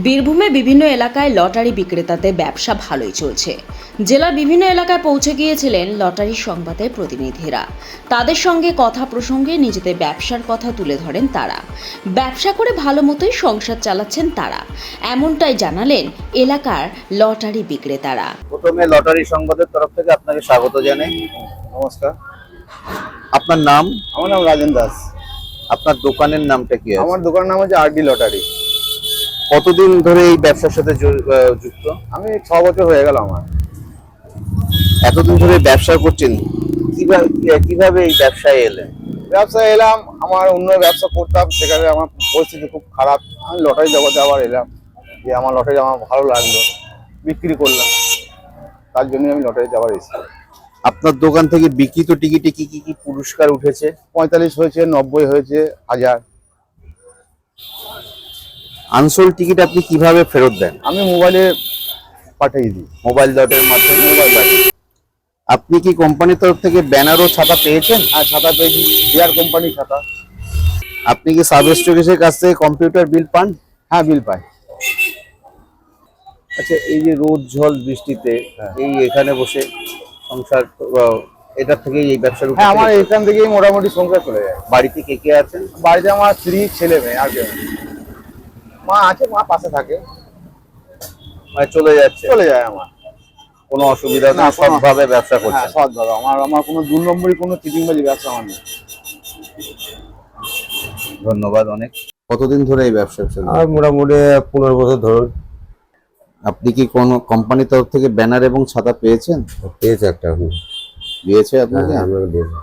বীরভূমে বিভিন্ন এলাকায় লটারি বিক্রেতাদের ব্যবসা ভালোই চলছে। জেলার বিভিন্ন এলাকায় পৌঁছে গিয়েছিলেন লটারি সংবাদের প্রতিনিধিরা। তাদের সঙ্গে কথা প্রসঙ্গে নিজেদের ব্যবসার কথা তুলে ধরেন তারা। ব্যবসা করে ভালো মতোই সংসার চালাচ্ছেন তারা, এমনটাই জানালেন এলাকার লটারি বিক্রেতারা। প্রথমে লটারি সংবাদের তরফ থেকে আপনাকে স্বাগত জানাই। নমস্কার, আপনার নাম? আমার নাম রাজেন দাস। আপনার দোকানের নামটা কি আছে? আমার দোকানের নাম হচ্ছে আরডি লটারি। কতদিন ধরে এই ব্যবসার সাথে যুক্ত? আমি 6 বছর হয়ে গেল আমার। এতদিন ধরে ব্যবসা করছেন, কিভাবে এই ব্যবসায় এলেন? ব্যবসায় এলাম, আমার অন্য ব্যবসা করতাম, সেখানে আমার পরিস্থিতি খুব খারাপ। আমি লটারি জগতে আবার এলাম, যে আমার লটারি আমার ভালো লাগলো, বিক্রি করলাম, তার জন্যই আমি লটারি আবার এসেছি। আপনার দোকান থেকে বিক্রিত টিকিটে কি কি পুরস্কার উঠেছে? 45 হয়েছে, 90 হয়েছে, 1000। আনসোল টিকিট আপনি কিভাবে ফেরত দেন? আমি মোবাইলে পাঠিয়ে দিই, মোবাইল ডটের মাধ্যমে। মোবাইল পাঠিয়ে। আপনি কি কোম্পানির তরফ থেকে ব্যানার ও ছাতা পেয়েছেন? আর ছাতা পেয়েছি, বিয়ার কোম্পানির ছাতা। আপনি কি সাব স্টকের কাছ থেকে কম্পিউটার বিল পান? হ্যাঁ, বিল পাই। আচ্ছা, এই যে রোদ ঝড় বৃষ্টিতে এই এখানে বসে সংসার, এটার থেকে এই ব্যবসার উপর হ্যাঁ, আমার এখান থেকেই মোটামুটি সংসার চলে যায়। বাড়িতে কে কে আছেন? বাড়িতে আমার স্ত্রী, ছেলে মেয়ে, আর কেউ নেই। মা আছে, মা পাশে থাকে। মানে চলে যাচ্ছে, চলে যায় আমার, কোনো অসুবিধা না, নেই, সৎভাবে ব্যবসা হ্যাঁ, করছেন। সৎভাবে। আমার কোনো 2 নম্বরই কোনো চিটিংবাজি ব্যবসা আমার নেই। ধন্যবাদ অনেক। কতদিন ধরে এই ব্যবসা করছেন? আর মোটামুটি 15 বছর ধরুন। আপনি কি কোনো কোম্পানির তরফ থেকে ব্যানার এবং ছাতা পেয়েছেন? পেয়েছে একটা দিয়েছে আপনাকে? আমরা দিয়েছি।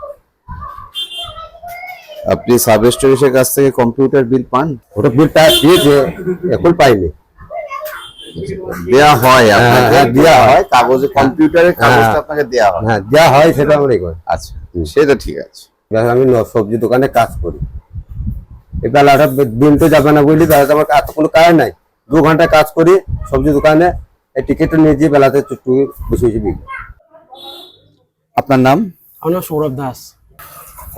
আপনি সাব স্টোরের কাছ থেকে কম্পিউটার বিল পান? ওটা বিলটা দিয়েছে, এখন পাইনি। দেয়া হয় আপনাকে? হ্যাঁ, দেয়া হয়। কাগজে, কম্পিউটারের কাগজটা আপনাকে দেয়া হয়? হ্যাঁ, যা হয় সেটা আমরাই করি। আচ্ছা, সেটা ঠিক আছে। আমি সবজি দোকানে কাজ করি। এই বেলাটা দিন তো যাবে না বুঝলি, বেলাটা আমার এত কোনো কাজ নাই। 2 ঘন্টা কাজ করি সবজি দোকানে, এই টিকিটটা নিয়ে যেয়ে বেলাতে একটু বেশি বেশি বিক্রি। আপনার নাম? আমার নাম সৌরভ দাস।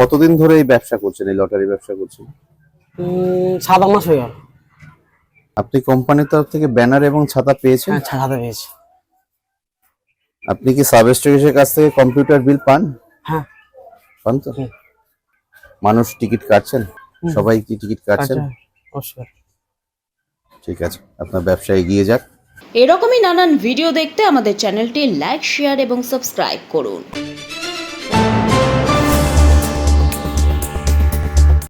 কতদিন ধরে এই ব্যবসা করছেন, এই লটারি ব্যবসা করছেন? 7 মাস হয়ে গেল। আপনি কোম্পানির তরফ থেকে ব্যানার এবং ছাতা পেয়েছেন? হ্যাঁ, ছাড়াতে পেয়েছি। আপনি কি সাব স্টোরের কাছ থেকে কম্পিউটার বিল পান? হ্যাঁ, পান তো? মানুষ টিকিট কাটছেন? সবাই কি টিকিট কাটছেন? অবশ্যই। ঠিক আছে, আপনার ব্যবসা এগিয়ে যাক। এরকমই নানান ভিডিও দেখতে আমাদের চ্যানেলটি লাইক, শেয়ার এবং সাবস্ক্রাইব করুন।